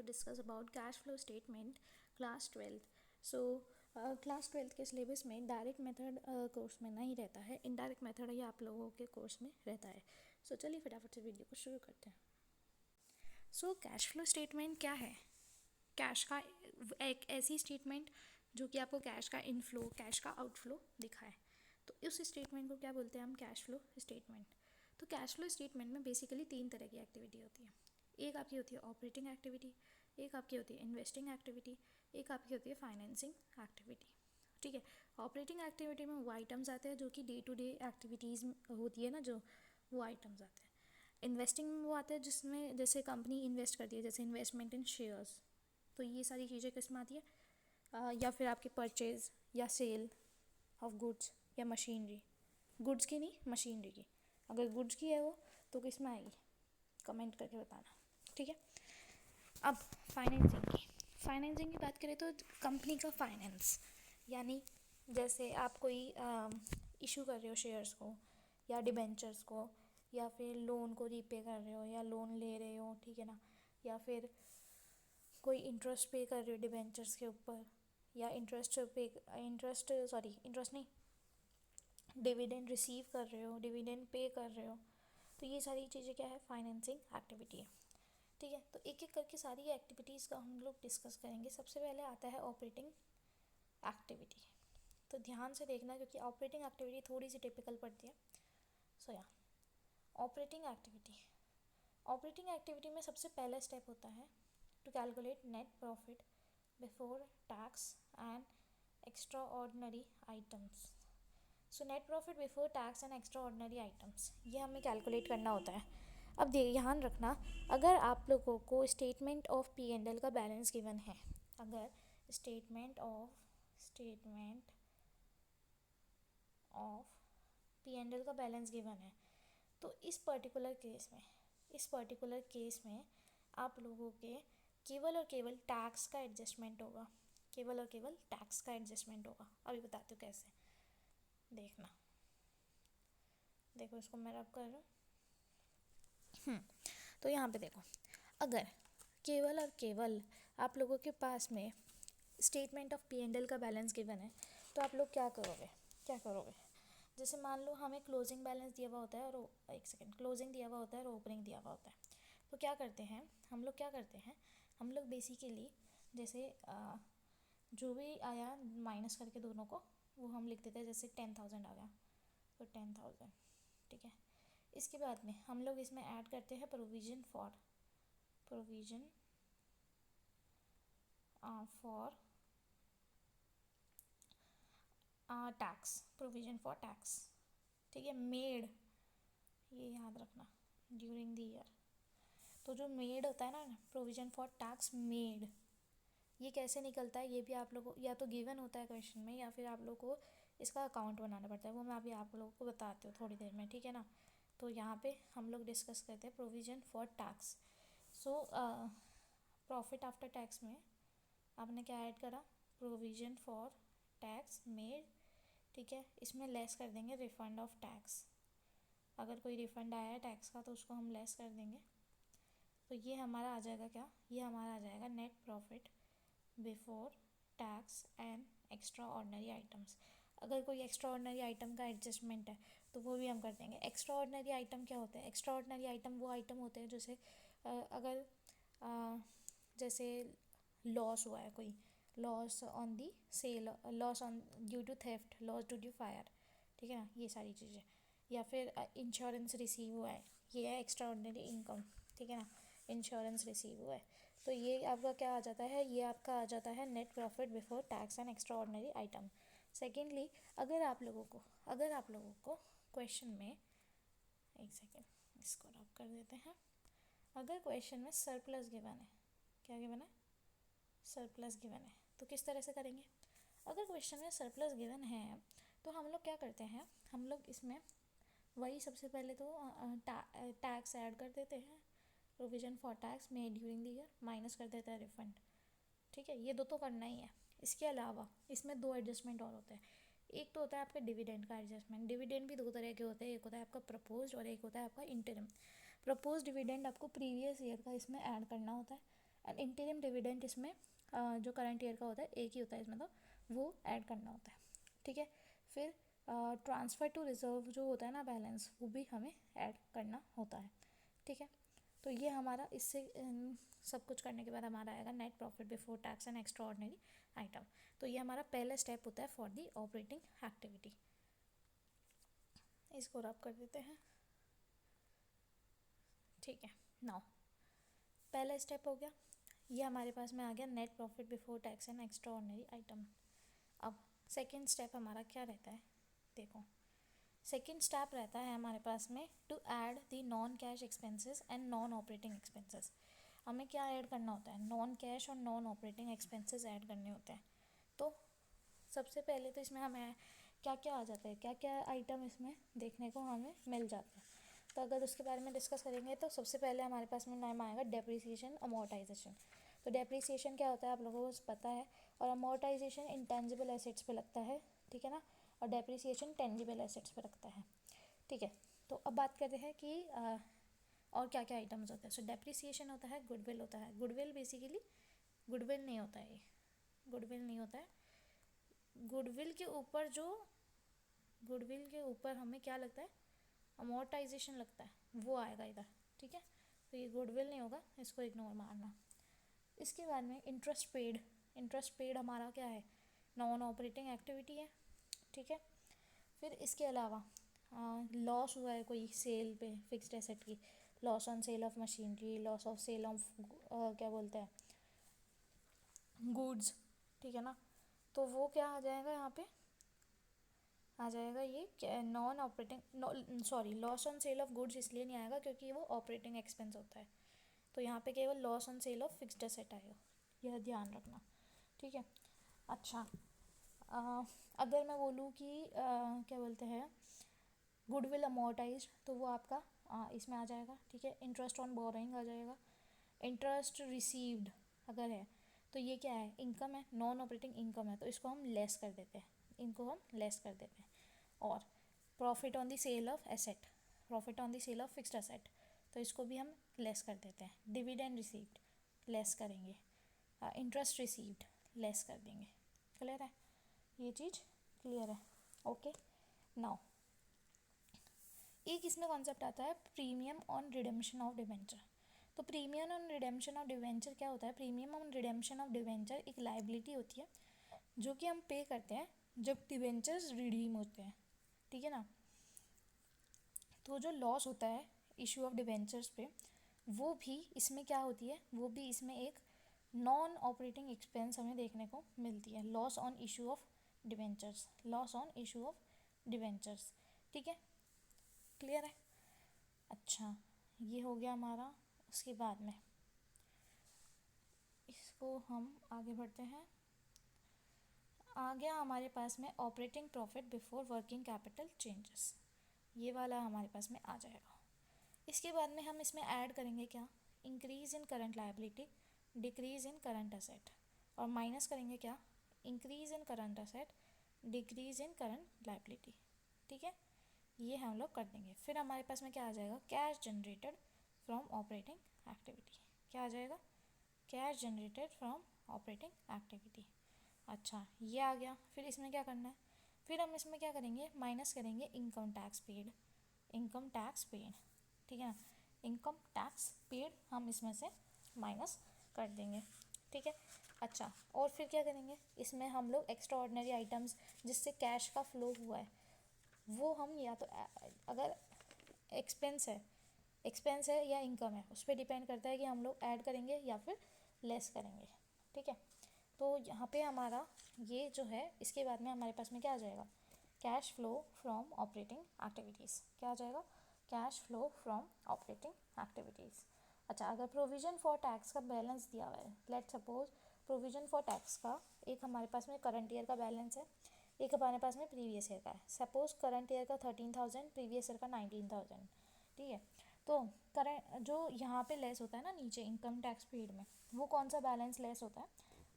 discuss about cash flow statement class 12th. So class 12th के syllabus में direct method course में नहीं रहता है, इनडायरेक्ट मेथड ही आप लोगों के कोर्स में रहता है. सो चलिए फटाफट से वीडियो को शुरू करते हैं. सो कैश फ्लो स्टेटमेंट क्या है? कैश का एक ऐसी स्टेटमेंट जो कि आपको कैश का इनफ्लो कैश का आउटफ्लो दिखाए. तो उस स्टेटमेंट को क्या बोलते हैं हम? Cash flow statement. तो कैश फ्लो स्टेटमेंट में बेसिकली 3 तरह की एक्टिविटी होती है. एक आपकी होती है ऑपरेटिंग एक्टिविटी, एक आपकी होती है इन्वेस्टिंग एक्टिविटी, एक आपकी होती है फाइनेंसिंग एक्टिविटी. ठीक है. ऑपरेटिंग एक्टिविटी में वो आइटम्स आते हैं जो कि डे टू डे एक्टिविटीज़ होती है ना, जो वो आइटम्स आते हैं. इन्वेस्टिंग में वो आते हैं जिसमें जैसे कंपनी इन्वेस्ट करती है, जैसे इन्वेस्टमेंट इन शेयर्स. तो ये सारी चीज़ें किस में आती है? या फिर आपकी परचेज या सेल ऑफ गुड्स या मशीनरी. गुड्स की नहीं, मशीनरी की. अगर गुड्स की है वो तो किस में आएगी? कमेंट करके बताना. ठीक है. अब फाइनेंसिंग की बात करें तो कंपनी का फाइनेंस, यानी जैसे आप कोई इशू कर रहे हो शेयर्स को या डिबेंचर्स को, या फिर लोन को रीपे कर रहे हो या लोन ले रहे हो, ठीक है ना, या फिर कोई इंटरेस्ट पे कर रहे हो डिबेंचर्स के ऊपर, या इंटरेस्ट नहीं, डिविडेंड रिसीव कर रहे हो, डिविडेंड पे कर रहे हो. तो ये सारी चीज़ें क्या है? फाइनेंसिंग एक्टिविटी है. ठीक है. तो एक एक करके सारी एक्टिविटीज़ का हम लोग डिस्कस करेंगे. सबसे पहले आता है ऑपरेटिंग एक्टिविटी. तो ध्यान से देखना क्योंकि ऑपरेटिंग एक्टिविटी थोड़ी सी टिपिकल पड़ती है. सो या ऑपरेटिंग एक्टिविटी में सबसे पहला स्टेप होता है to calculate net profit before tax and extraordinary items. So net profit before tax and extraordinary items ये हमें कैलकुलेट करना होता है. अब ध्यान रखना, अगर आप लोगों को statement of P and L का बैलेंस गिवन है, अगर statement of P and L का बैलेंस गिवन है, तो इस पर्टिकुलर केस में आप लोगों के केवल और केवल टैक्स का एडजस्टमेंट होगा. अभी बताती हूँ कैसे. देखो इसको मैं रब कर रहा हूँ. तो यहाँ पे देखो, अगर केवल और केवल आप लोगों के पास में statement of P and L का बैलेंस गिवन है, तो आप लोग क्या करोगे? जैसे मान लो हमें क्लोजिंग बैलेंस दिया हुआ होता है और क्लोजिंग दिया हुआ होता है और ओपनिंग दिया हुआ होता है. तो क्या करते हैं हम लोग बेसिकली जैसे जो भी आया माइनस करके दोनों को वो हम लिख देते हैं. जैसे 10,000 आ गया तो 10,000. ठीक है. इसके बाद में हम लोग इसमें ऐड करते हैं प्रोविज़न फॉर टैक्स. ठीक है. मेड, ये याद रखना, ड्यूरिंग द ईयर. तो जो मेड होता है ना, प्रोविज़न फॉर टैक्स मेड, ये कैसे निकलता है ये भी आप लोगों या तो गिवन होता है क्वेश्चन में, या फिर आप लोग को इसका अकाउंट बनाना पड़ता है. वो मैं अभी आप लोगों को बताती हूँ थोड़ी देर में. ठीक है ना. तो यहाँ पे हम लोग डिस्कस करते हैं provision for tax. So profit after tax में आपने क्या ऐड करा? Provision for tax made. ठीक है. इसमें लेस कर देंगे रिफंड ऑफ टैक्स. अगर कोई रिफंड आया है टैक्स का तो उसको हम लेस कर देंगे. तो ये हमारा आ जाएगा क्या? ये हमारा आ जाएगा net profit before tax and extraordinary items. अगर कोई एक्स्ट्रा ऑर्डिनरी आइटम का एडजस्टमेंट है तो वो भी हम कर देंगे. एक्स्ट्रा ऑर्डिनरी आइटम क्या होते हैं? एक्स्ट्रा ऑर्डिनरी आइटम वो आइटम होते हैं जैसे अगर जैसे लॉस हुआ है, कोई loss on the sale, loss on due to theft, loss due to fire. ठीक है ना. ये सारी चीज़ें. या फिर इंश्योरेंस रिसीव हुआ है, ये है एक्स्ट्रा ऑर्डिनरी इनकम. ठीक है ना. इंश्योरेंस रिसीव हुआ है तो ये आपका क्या आ जाता है? ये आपका आ जाता है net profit before tax and extraordinary item. Secondly, अगर आप लोगों को क्वेश्चन में, एक सेकेंड इसको रब कर देते हैं. अगर क्वेश्चन में सरप्लस गिवन है, क्या गिवन है? सरप्लस गिवन है. तो किस तरह से करेंगे? अगर क्वेश्चन में सरप्लस गिवन है तो हम लोग क्या करते हैं, हम लोग इसमें वही सबसे पहले तो टैक्स ऐड कर देते हैं. Provision for tax made during the year minus कर देता है रिफंड. ठीक है. ये दो तो करना ही है. इसके अलावा इसमें 2 एडजस्टमेंट और होते हैं. एक तो होता है आपका डिविडेंड का एडजस्टमेंट. डिविडेंड भी 2 तरह के होते हैं. एक होता है आपका प्रपोज्ड और एक होता है आपका इंटरिम. प्रपोज डिविडेंड आपको प्रीवियस ईयर का इसमें ऐड करना होता है. इंटीरियम डिविडेंड इसमें जो करंट ईयर का होता है एक ही होता है इसमें, तो वो ऐड करना होता है, ठीक है। फिर ट्रांसफ़र टू रिजर्व जो होता है ना बैलेंस, वो भी हमें ऐड करना होता है, ठीक है। तो ये हमारा इससे सब कुछ करने के बाद हमारा आएगा net profit before tax and extraordinary item. तो ये हमारा पहला स्टेप होता है फॉर दी ऑपरेटिंग एक्टिविटी। इसको रब कर देते हैं, ठीक है। नाउ पहला स्टेप हो गया, ये हमारे पास में आ गया net profit before tax and extraordinary item. अब सेकेंड स्टेप हमारा क्या रहता है, देखो सेकेंड स्टेप रहता है हमारे पास में to add the non cash expenses and non operating expenses. हमें क्या ऐड करना होता है, नॉन कैश और नॉन ऑपरेटिंग एक्सपेंसेस ऐड करने होते हैं। तो सबसे पहले तो इसमें हमें क्या क्या आ जाता है, क्या क्या आइटम इसमें देखने को हमें मिल जाते हैं। तो अगर उसके बारे में डिस्कस करेंगे तो सबसे पहले हमारे पास में नाम आएगा डेप्रिसिएशन अमोर्टाइजेशन। तो डेप्रिसिएशन क्या होता है आप लोगों को पता है, और अमोर्टाइजेशन इंटेंजिबल एसेट्स पे लगता है, ठीक है ना, और डेप्रिसिएशन टेंजिबल एसेट्स पे लगता है, ठीक है। तो अब बात करते हैं कि और क्या क्या आइटम्स होते हैं। सो डेप्रिसिएशन होता है, गुडविल होता है। गुडविल बेसिकली गुडविल नहीं होता है, ये गुडविल नहीं होता है। गुडविल के ऊपर हमें क्या लगता है, अमोर्टाइजेशन लगता है, वो आएगा इधर, ठीक है। तो ये गुडविल नहीं होगा, इसको इग्नोर मारना। इसके बाद में इंटरेस्ट पेड, इंटरेस्ट पेड हमारा क्या है, नॉन ऑपरेटिंग एक्टिविटी है, ठीक है। फिर इसके अलावा लॉस हुआ है कोई सेल पे फिक्स्ड एसेट की, loss on sale of machinery, loss of sale of क्या बोलते हैं गुड्स, ठीक है ना। तो वो क्या आ जाएगा, यहाँ पे आ जाएगा ये non operating, sorry loss on sale of goods इसलिए नहीं आएगा क्योंकि वो ऑपरेटिंग एक्सपेंस होता है। तो यहाँ पे केवल loss on sale of fixed asset आएगा, यह ध्यान रखना, ठीक है। अच्छा अगर मैं बोलूँ कि क्या बोलते हैं गुडविल अमोर्टाइज, तो वो आपका इसमें आ जाएगा, ठीक है। इंटरेस्ट ऑन बोरोइंग आ जाएगा। इंटरेस्ट रिसीव्ड अगर है तो ये क्या है, इनकम है, नॉन ऑपरेटिंग इनकम है, तो इसको हम लेस कर देते हैं, इनको हम लेस कर देते हैं। और profit on the sale of asset, profit on the sale of fixed asset, तो इसको भी हम लेस कर देते हैं। डिविडेंड रिसीव्ड लेस करेंगे, इंटरेस्ट रिसीव्ड लेस कर देंगे। क्लियर है, ये चीज़ क्लियर है, ओके। नाउ एक इसमें कॉन्सेप्ट आता है premium on redemption of debenture. तो premium on redemption of debenture क्या होता है, premium on redemption of debenture एक लाइबिलिटी होती है जो कि हम पे करते हैं जब डिवेंचर्स रिडीम होते हैं, ठीक है ना। तो जो लॉस होता है इशू ऑफ डिवेंचर्स पे, वो भी इसमें क्या होती है, वो भी इसमें एक नॉन ऑपरेटिंग एक्सपेंस हमें देखने को मिलती है, loss on issue of debentures, loss on issue of debentures, ठीक है, क्लियर है। अच्छा ये हो गया हमारा, उसके बाद में इसको हम आगे बढ़ते हैं। आ गया हमारे पास में operating profit before working capital changes, ये वाला हमारे पास में आ जाएगा। इसके बाद में हम इसमें ऐड करेंगे क्या, increase in current liability, decrease in current asset, और माइनस करेंगे क्या, increase in current asset, decrease in current liability, ठीक है। ये हम लोग कर देंगे। फिर हमारे पास में क्या आ जाएगा, cash generated from operating activity, क्या आ जाएगा, cash generated from operating activity. अच्छा ये आ गया। फिर इसमें क्या करना है, फिर हम इसमें क्या करेंगे, माइनस करेंगे income tax paid, income tax paid, ठीक है ना, इनकम टैक्स पेड हम इसमें से माइनस कर देंगे, ठीक है। अच्छा और फिर क्या करेंगे, इसमें हम लोग एक्स्ट्रा ऑर्डिनरी आइटम्स जिससे कैश का फ्लो हुआ है वो हम या तो अगर एक्सपेंस है या इनकम है उस पर डिपेंड करता है कि हम लोग ऐड करेंगे या फिर लेस करेंगे, ठीक है। तो यहाँ पे हमारा ये जो है, इसके बाद में हमारे पास में क्या आ जाएगा, cash flow from operating activities, क्या आ जाएगा, cash flow from operating activities. अच्छा अगर प्रोविज़न फॉर टैक्स का बैलेंस दिया हुआ है, let suppose provision for tax का एक हमारे पास में करंट ईयर का बैलेंस है, एक हमारे पास में प्रीवियस ईयर का है। सपोज करंट ईयर का 13,000, प्रीवियस ईयर का 19,000, ठीक है। तो करंट जो यहाँ पे लेस होता है ना नीचे इनकम टैक्स पेड में, वो कौन सा बैलेंस लेस होता है,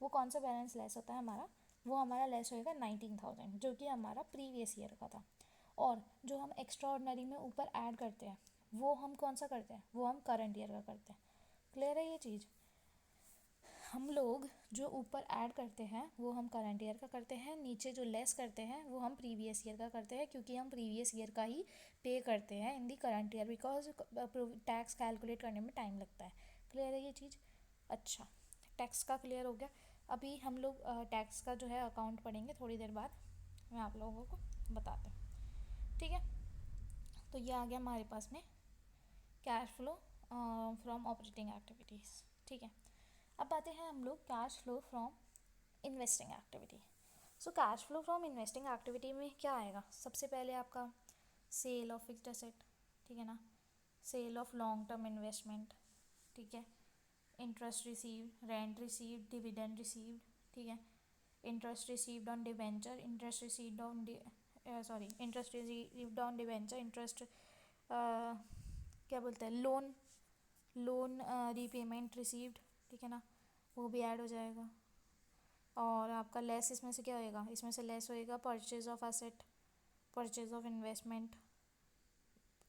वो कौन सा बैलेंस लेस होता है हमारा, वो हमारा लेस होएगा 19,000 जो कि हमारा प्रीवियस ईयर का था। और जो हम एक्स्ट्रा ऑर्डिनरी में ऊपर ऐड करते हैं वो हम कौन सा करते हैं, वो हम करंट ईयर का करते हैं। क्लियर है ये चीज़, हम लोग जो ऊपर ऐड करते हैं वो हम करंट ईयर का करते हैं, नीचे जो लेस करते हैं वो हम प्रीवियस ईयर का करते हैं, क्योंकि हम प्रीवियस ईयर का ही पे करते हैं in the current year, because tax calculate करने में टाइम लगता है। क्लियर है ये चीज़? अच्छा, टैक्स का क्लियर हो गया। अभी हम लोग टैक्स का जो है अकाउंट पढ़ेंगे थोड़ी देर बाद, मैं आप लोगों को बताती हूँ। ठीक है, तो ये आ गया हमारे पास में cash flow from operating activities. ठीक है, अब आते हैं हम लोग cash flow from investing activity. So cash flow from investing activity में क्या आएगा? सबसे पहले आपका सेल ऑफ फिक्स्ड एसेट, ठीक है ना, sale of long term investment, ठीक है, interest received, rent received, dividend received, ठीक है, interest received on debenture, interest received on interest received on debenture, interest क्या बोलते हैं, लोन रीपेमेंट रिसीव्ड, ठीक है ना, वो भी ऐड हो जाएगा। और आपका लेस इसमें से क्या होएगा? इसमें से लेस होएगा purchase of asset, purchase of investment,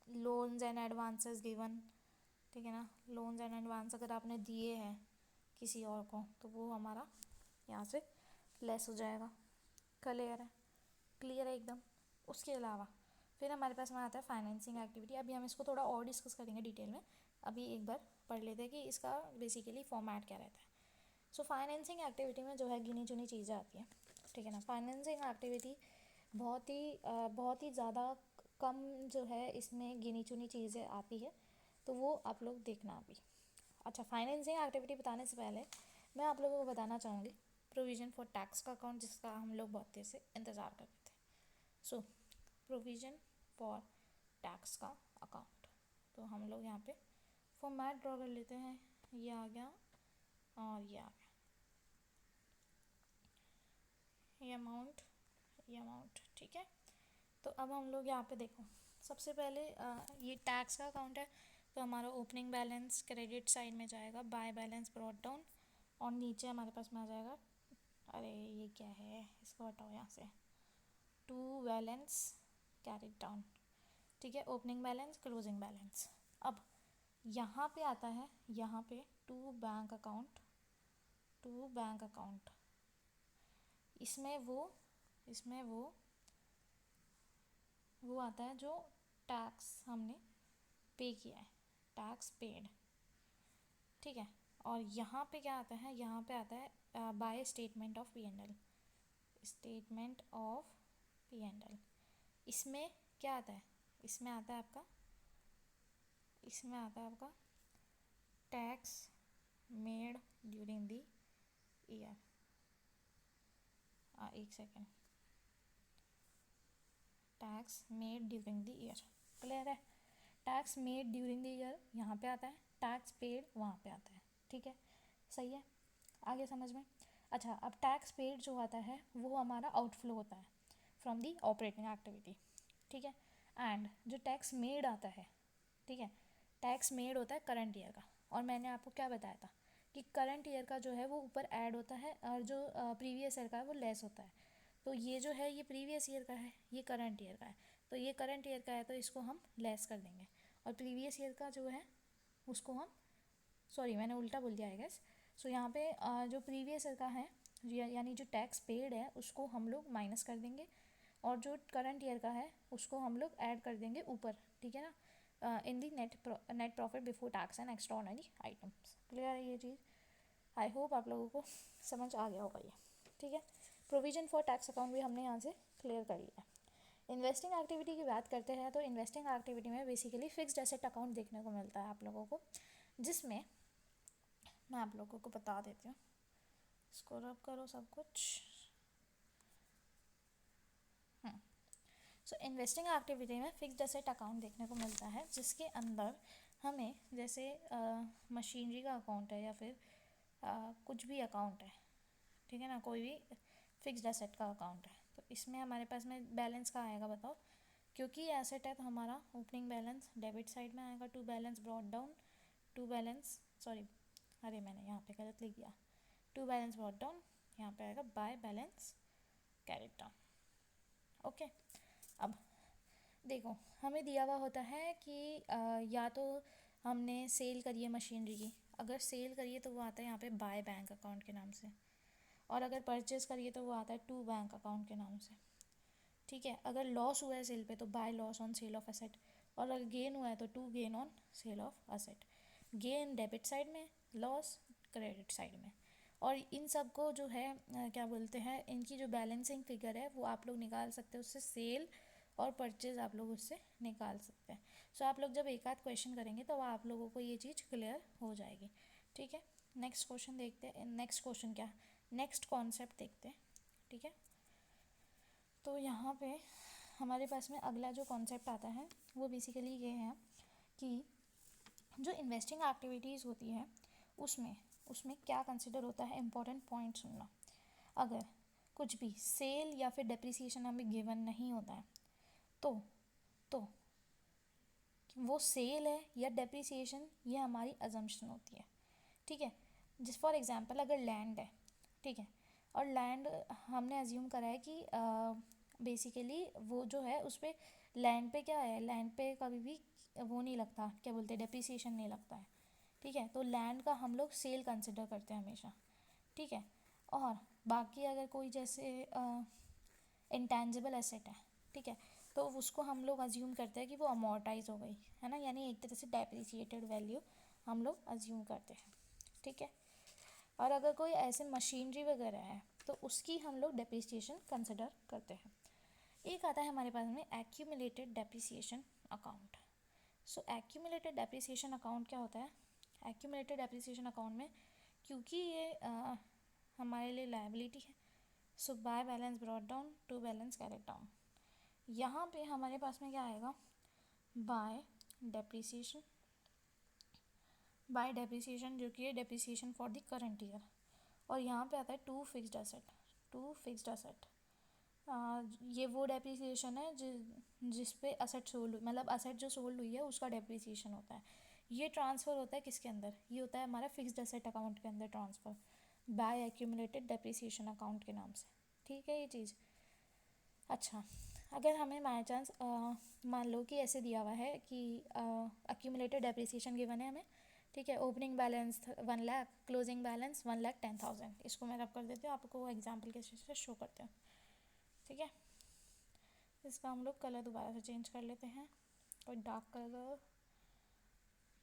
loans and advances given, ठीक है ना, लोन्स एंड एडवांस अगर आपने दिए हैं किसी और को तो वो हमारा यहाँ से लेस हो जाएगा। क्लियर है? क्लियर है एकदम। उसके अलावा फिर हमारे पास में आता है फाइनेंसिंग एक्टिविटी। अभी हम इसको थोड़ा और डिस्कस करेंगे डिटेल में, अभी एक बार पढ़ लेते हैं कि इसका बेसिकली फॉर्मेट क्या रहता है। सो फाइनेंसिंग एक्टिविटी में जो है गिनी चुनी चीज़ें आती हैं, ठीक है ना। फाइनेंसिंग एक्टिविटी बहुत ही ज़्यादा कम जो है इसमें गिनी चुनी चीज़ें आती है, तो वो आप लोग देखना अभी। अच्छा, फाइनेंसिंग एक्टिविटी बताने से पहले मैं आप लोगों को बताना चाहूँगी प्रोविज़न फॉर टैक्स का अकाउंट, जिसका हम लोग बहुत देर से इंतज़ार कर रहे थे। सो प्रोविज़न फॉर टैक्स का अकाउंट, तो हम लोग यहाँ पे फॉर्मेट ड्रॉ कर लेते हैं। ये आ गया और ये आ गया, ये अमाउंट, ठीक है। तो अब हम लोग यहाँ पे देखो, सबसे पहले ये टैक्स का अकाउंट है, तो हमारा ओपनिंग बैलेंस क्रेडिट साइड में जाएगा, बाय बैलेंस ब्रॉट डाउन, और नीचे हमारे पास में आ जाएगा, अरे ये क्या है, इसको हटाओ यहाँ से, टू बैलेंस कैरिड डाउन, ठीक है, ओपनिंग बैलेंस क्लोजिंग बैलेंस। अब यहाँ पे आता है, यहाँ पे टू बैंक अकाउंट, इसमें वो आता है जो टैक्स हमने पे किया है, टैक्स पेड, ठीक है। और यहाँ पे क्या आता है? यहाँ पे आता है by statement of P&L, statement of P&L। इसमें क्या आता है? इसमें आता है आपका tax made during the year. एक second, tax made during the year, clear है? Tax made during the year यहाँ पे आता है, टैक्स पेड वहाँ पे आता है, ठीक है, सही है, आगे समझ में। अच्छा, अब टैक्स पेड जो आता है वो हमारा आउटफ्लो होता है फ्रॉम दी ऑपरेटिंग एक्टिविटी, ठीक है। एंड जो टैक्स मेड आता है, ठीक है, टैक्स मेड होता है करंट ईयर का, और मैंने आपको क्या बताया था कि करंट ईयर का जो है वो ऊपर ऐड होता है, और जो प्रीवियस ईयर का है वो लेस होता है। तो ये जो है ये प्रीवियस ईयर का है, ये करंट ईयर का है, तो ये करंट ईयर का है तो इसको हम लेस कर देंगे, और प्रीवियस ईयर का जो है उसको हम, सॉरी मैंने उल्टा बोल दिया है गैस। सो यहाँ पे जो प्रीवियस ईयर का है यानी जो टैक्स पेड है उसको हम लोग माइनस कर देंगे, और जो करंट ईयर का है उसको हम लोग ऐड कर देंगे ऊपर, ठीक है ना, in the net profit before tax and extraordinary items. Clear है ये चीज़? आई होप आप लोगों को समझ आ गया होगा ये, ठीक है। प्रोविजन फॉर टैक्स अकाउंट भी हमने यहाँ से क्लियर कर लिया। इन्वेस्टिंग एक्टिविटी की बात करते हैं, तो इन्वेस्टिंग एक्टिविटी में बेसिकली फिक्स्ड एसेट अकाउंट देखने को मिलता है आप लोगों को, जिसमें मैं आप लोगों को बता देती हूँ, इसको रब करो सब कुछ। सो इन्वेस्टिंग एक्टिविटी में फिक्स्ड एसेट अकाउंट देखने को मिलता है, जिसके अंदर हमें जैसे मशीनरी का अकाउंट है या फिर कुछ भी अकाउंट है, ठीक है ना, कोई भी फिक्स्ड एसेट का अकाउंट है, तो इसमें हमारे पास में बैलेंस का आएगा, बताओ, क्योंकि एसेट है तो हमारा ओपनिंग बैलेंस डेबिट साइड में आएगा, to balance brought down, to balance, sorry अरे मैंने यहाँ पे गलत लिख दिया, टू बैलेंस ब्रॉट डाउन, यहाँ पे आएगा by balance carried down. Okay, अब देखो हमें दिया हुआ होता है कि या तो हमने सेल करी है मशीनरी की, अगर सेल करिए तो वो आता है यहाँ पे बाय बैंक अकाउंट के नाम से, और अगर परचेज़ करिए तो वो आता है टू बैंक अकाउंट के नाम से। ठीक है, अगर लॉस हुआ है सेल पे तो by loss on sale of asset, और अगर गेन हुआ है तो to gain on sale of asset. Gain debit side में, लॉस क्रेडिट साइड में। और इन सब को जो है क्या बोलते हैं, इनकी जो बैलेंसिंग फिगर है वो आप लोग निकाल सकते हैं उससे, सेल और परचेज आप लोग उससे निकाल सकते हैं। सो आप लोग जब एक आध क्वेश्चन करेंगे तो आप लोगों को ये चीज़ क्लियर हो जाएगी। ठीक है, नेक्स्ट क्वेश्चन देखते हैं। नेक्स्ट क्वेश्चन क्या, नेक्स्ट कॉन्सेप्ट देखते हैं। ठीक है, तो यहाँ पे हमारे पास में अगला जो कॉन्सेप्ट आता है वो बेसिकली ये है कि जो इन्वेस्टिंग एक्टिविटीज़ होती है उसमें उसमें क्या कंसिडर होता है, इम्पोर्टेंट पॉइंट सुनना। अगर कुछ भी सेल या फिर डेप्रिसिएशन हमें गिवन नहीं होता है तो वो सेल है या डेप्रिसिएशन, ये हमारी अजम्पशन होती है। ठीक है, जिस फॉर एग्जांपल अगर लैंड है, ठीक है, और लैंड हमने अज्यूम करा है कि बेसिकली वो जो है उस पर लैंड पे क्या है, लैंड पे कभी भी वो नहीं लगता, क्या बोलते हैं, डेप्रिसिएशन नहीं लगता है। ठीक है, तो लैंड का हम लोग सेल कंसिडर करते हैं हमेशा। ठीक है, और बाकी अगर कोई जैसे इंटेंजिबल एसेट है, ठीक है, तो उसको हम लोग अज्यूम करते हैं कि वो अमोर्टाइज हो गई है ना, यानी एक तरह से डेप्रिसिएटेड वैल्यू हम लोग अज्यूम करते हैं। ठीक है, और अगर कोई ऐसे मशीनरी वगैरह है तो उसकी हम लोग डेप्रिसिएशन कंसिडर करते हैं। एक आता है हमारे पास में एक्यूमुलेटेड डेप्रिसिएशन अकाउंट। सो एक्यूमुलेटेड डेप्रिसिएशन अकाउंट क्या होता है, एक्यूमुलेटेड डेप्रिसिएशन अकाउंट में क्योंकि ये हमारे लिए लायबिलिटी है, so by balance brought down to balance carried down. यहाँ पे हमारे पास में क्या आएगा, बाय डेप्रिसिएशन, बाय डेप्रिसिएशन जो कि है depreciation for the current year, और यहाँ पे आता है to fixed asset, to fixed asset. ये वो डेप्रिसिएशन है जिस पे असेट सोल्ड, मतलब असेट जो सोल्ड हुई है उसका डेप्रिसिएशन होता है। ये ट्रांसफ़र होता है किसके अंदर, ये होता है हमारा फिक्स्ड असेट अकाउंट के अंदर transfer, by accumulated depreciation account के नाम से। ठीक है ये चीज़। अच्छा, अगर हमें बाई चांस मान लो कि ऐसे दिया हुआ है कि एक्यूमुलेटेड डेप्रिसिएशन गिवन है हमें, ठीक है, ओपनिंग बैलेंस 1,00,000, क्लोजिंग बैलेंस 1,10,000। इसको मैं रब कर देती हूँ, आपको एग्जाम्पल के से शो करते हैं। ठीक है, इसका हम लोग कलर दोबारा से चेंज कर लेते हैं, कोई डार्क कलर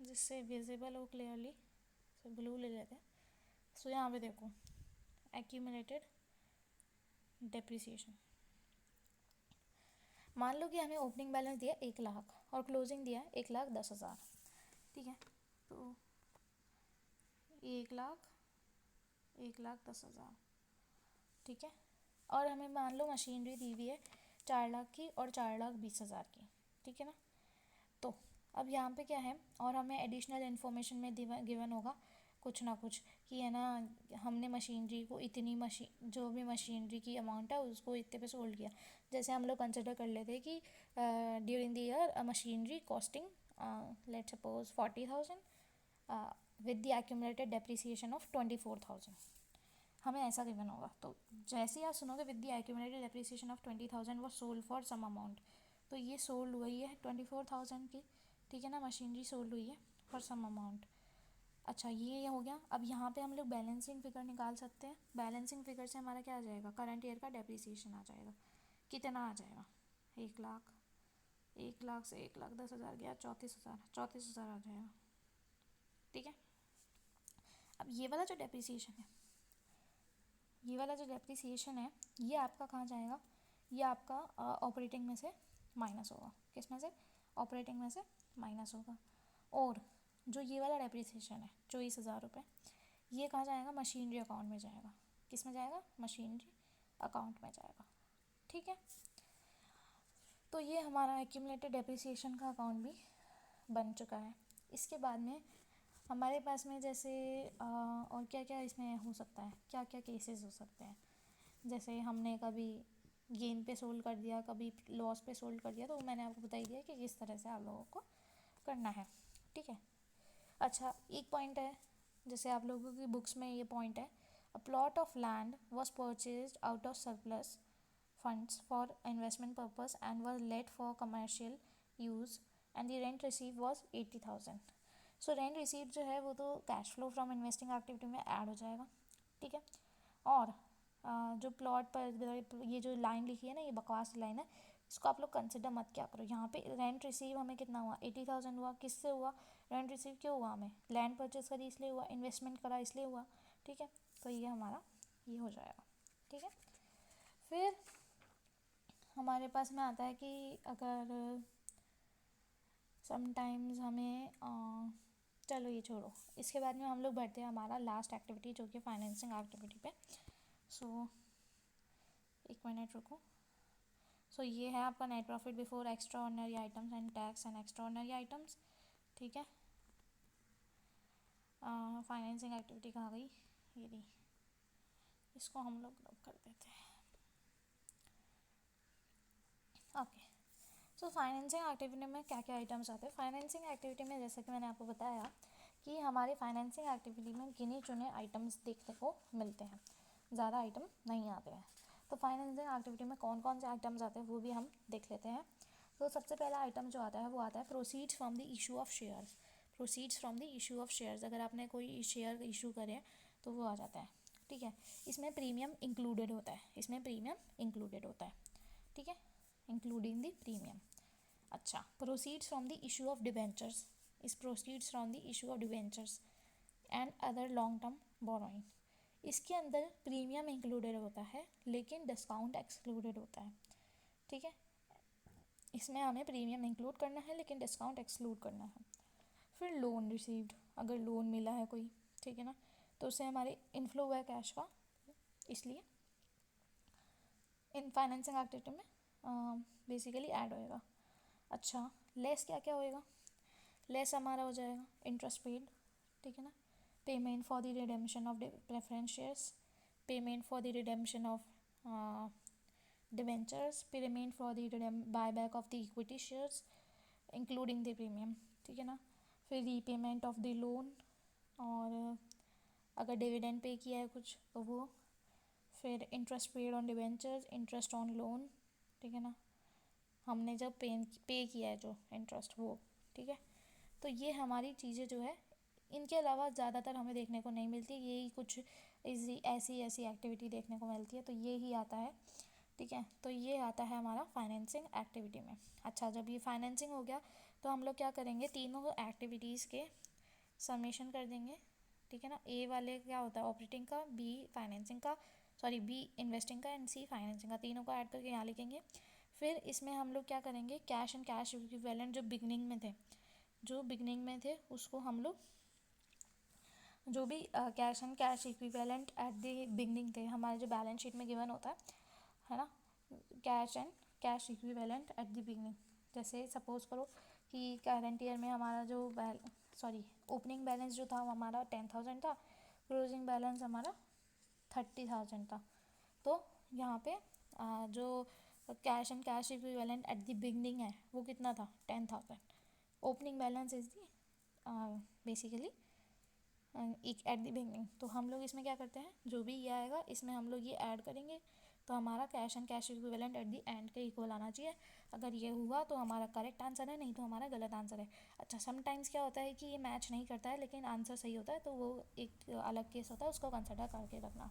जिससे विजिबल हो क्लियरली, सो ब्लू ले लेते हैं। सो यहाँ पे देखो, एक्यूमुलेटेड डेप्रिसिएशन, मान लो कि हमें ओपनिंग बैलेंस दिया 1,00,000 और क्लोजिंग दिया 1,10,000। ठीक है, तो 1,10,000, ठीक है, और हमें मान लो मशीनरी दी हुई है 4,00,000 की और 4,20,000 की। ठीक है ना, तो अब यहाँ पे क्या है, और हमें एडिशनल इन्फॉर्मेशन में गिवन होगा कुछ ना कुछ कि है ना, हमने मशीनरी को इतनी जो भी मशीनरी की अमाउंट है उसको इतने पे सोल्ड किया। जैसे हम लोग कंसिडर कर लेते हैं कि during the year machinery costing let's suppose 40,000 with the accumulated depreciation of 24,000, हमें ऐसा गिवन होगा। तो जैसे ही आप सुनोगे with the accumulated depreciation of 20,000 वो सोल्ड फॉर सम अमाउंट, तो ये सोल्ड हुई है 24,000 की। ठीक है ना, मशीनरी सोल्ड हुई है फॉर सम अमाउंट। अच्छा, ये हो गया। अब यहाँ पे हम लोग बैलेंसिंग फिगर निकाल सकते हैं। बैलेंसिंग फिगर से हमारा क्या आ जाएगा, करंट ईयर का डेप्रिसिएशन आ जाएगा। कितना आ जाएगा, 1,00,000, 1,00,000 से 1,10,000 गया 34,000, 34,000 आ जाएगा। ठीक है, अब ये वाला जो डेप्रिसिएशन है, ये वाला जो डेप्रिसिएशन है ये आपका कहाँ जाएगा, ये आपका ऑपरेटिंग में से माइनस होगा। किस में से, ऑपरेटिंग में से माइनस होगा। और जो ये वाला डेप्रिसिएशन है 24,000 रुपये, ये कहाँ जाएगा, मशीनरी अकाउंट में जाएगा। किस में जाएगा, मशीनरी अकाउंट में जाएगा। ठीक है, तो ये हमारा एक्यूमुलेटेड डेप्रिसिएशन का अकाउंट भी बन चुका है। इसके बाद में हमारे पास में जैसे और क्या क्या इसमें हो सकता है, क्या क्या केसेस हो सकते हैं। जैसे हमने कभी गेन पे सोल्ड कर दिया, कभी लॉस पे सोल्ड कर दिया, तो मैंने आपको बता ही दिया कि किस तरह से आप लोगों को करना है। ठीक है, अच्छा एक पॉइंट है, जैसे आप लोगों की बुक्स में ये पॉइंट है, a plot of land was purchased out of surplus funds for investment purpose and was let for commercial use and the rent receive was 80,000। So rent receive जो है वो तो cash flow from investing activity में add हो जाएगा, ठीक है। और जो प्लॉट पर ये जो लाइन लिखी है ना, ये बकवास लाइन है, इसको आप लोग कंसिडर मत क्या करो। यहाँ पे रेंट रिसीव हमें कितना हुआ, 80,000 हुआ। किससे हुआ रेंट रिसीव, क्यों हुआ, हमें लैंड परचेस करी इसलिए हुआ, इन्वेस्टमेंट करा इसलिए हुआ, ठीक है। तो ये हमारा ये हो जाएगा, ठीक है। फिर हमारे पास में आता है कि अगर समटाइम्स हमें चलो ये छोड़ो, इसके बाद में हम लोग बढ़ते हैं हमारा लास्ट एक्टिविटी जो कि फाइनेंसिंग एक्टिविटी पे। सो एक मिनट रुको। सो ये है आपका net profit before extra ordinary items and tax and extraordinary items, ठीक है। फाइनेंसिंग एक्टिविटी कहाँ गई, ये रही, इसको हम लोग कर देते हैं, ओके। सो फाइनेंसिंग एक्टिविटी में क्या क्या आइटम्स आते हैं। फाइनेंसिंग एक्टिविटी में जैसे कि मैंने आपको बताया कि हमारे फाइनेंसिंग एक्टिविटी में गिने चुने आइटम्स देखने को मिलते हैं, ज़्यादा आइटम नहीं आते हैं। तो फाइनेंसिंग एक्टिविटी में कौन कौन से आइटम्स आते हैं वो भी हम देख लेते हैं। तो सबसे पहला आइटम जो आता है वो आता है proceeds from the issue of shares. Proceeds from the issue of shares, अगर आपने कोई शेयर इशू करे तो वो आ जाता है, ठीक है। इसमें प्रीमियम इंक्लूडेड होता है, इसमें प्रीमियम इंक्लूडेड होता है, ठीक है, इंक्लूडिंग द प्रीमियम। अच्छा, proceeds from the issue of debentures, इस proceeds from the issue of debentures and other long term borrowing, इसके अंदर प्रीमियम इंक्लूडेड होता है लेकिन डिस्काउंट एक्सक्लूडेड होता है, ठीक है। इसमें हमें प्रीमियम इंक्लूड करना है लेकिन डिस्काउंट एक्सक्लूड करना है। फिर लोन रिसीव्ड, अगर लोन मिला है कोई, ठीक है ना, तो उससे हमारे इनफ्लो हुआ है कैश का, इसलिए इन फाइनेंसिंग एक्टिविटी में बेसिकली ऐड होएगा। अच्छा, लेस क्या क्या होएगा, लेस हमारा हो जाएगा इंटरेस्ट पेड, ठीक है ना, payment for the redemption of preference shares, payment for the redemption of debentures, payment for the buy back of the equity shares including the premium, ठीक है ना। फिर रीपेमेंट ऑफ द लोन, और अगर dividend pay किया है कुछ तो वो, फिर interest paid on debentures, interest on loan, ठीक है ना, हमने जब पे किया है जो इंटरेस्ट वो, ठीक है। तो ये हमारी चीज़ें जो है, इनके अलावा ज़्यादातर हमें देखने को नहीं मिलती, यही कुछ ऐसी ऐसी एक्टिविटी देखने को मिलती है, तो ये ही आता है, ठीक है। तो ये आता है हमारा फाइनेंसिंग एक्टिविटी में। अच्छा, जब ये फाइनेंसिंग हो गया तो हम लोग क्या करेंगे, तीनों एक्टिविटीज़ के समेशन कर देंगे, ठीक है ना। ए वाले क्या होता है ऑपरेटिंग का, बी फाइनेंसिंग का, सॉरी बी इन्वेस्टिंग का, एंड सी फाइनेंसिंग का, तीनों को ऐड करके यहाँ लिखेंगे। फिर इसमें हम लोग क्या करेंगे, कैश एंड कैश इक्विवेलेंट जो बिगनिंग में थे उसको हम लोग, जो भी cash and cash equivalent at the beginning थे, हमारे जो बैलेंस शीट में गिवन होता है ना, cash and cash equivalent at the beginning. जैसे सपोज करो कि करंट ईयर में हमारा जो ओपनिंग बैलेंस जो था वो हमारा 10,000 था, क्लोजिंग बैलेंस हमारा 30,000 था। तो यहाँ पे जो cash and cash equivalent at the beginning है वो कितना था, 10,000। Opening balance is the basically at the beginning. तो हम लोग इसमें क्या करते हैं, जो भी ये आएगा इसमें हम लोग ये ऐड करेंगे, तो हमारा cash and cash equivalent at the end के इक्वल आना चाहिए। अगर ये हुआ तो हमारा करेक्ट आंसर है, नहीं तो हमारा गलत आंसर है। अच्छा, समटाइम्स क्या होता है कि ये मैच नहीं करता है लेकिन आंसर सही होता है, तो वो एक अलग केस होता है, उसको कंसिडर करके रखना।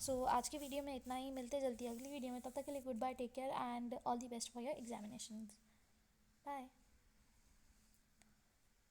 सो आज की वीडियो में इतना ही, मिलते जल्दी अगली वीडियो में, तब तक के लिए goodbye, take care and all the best for your examination, bye.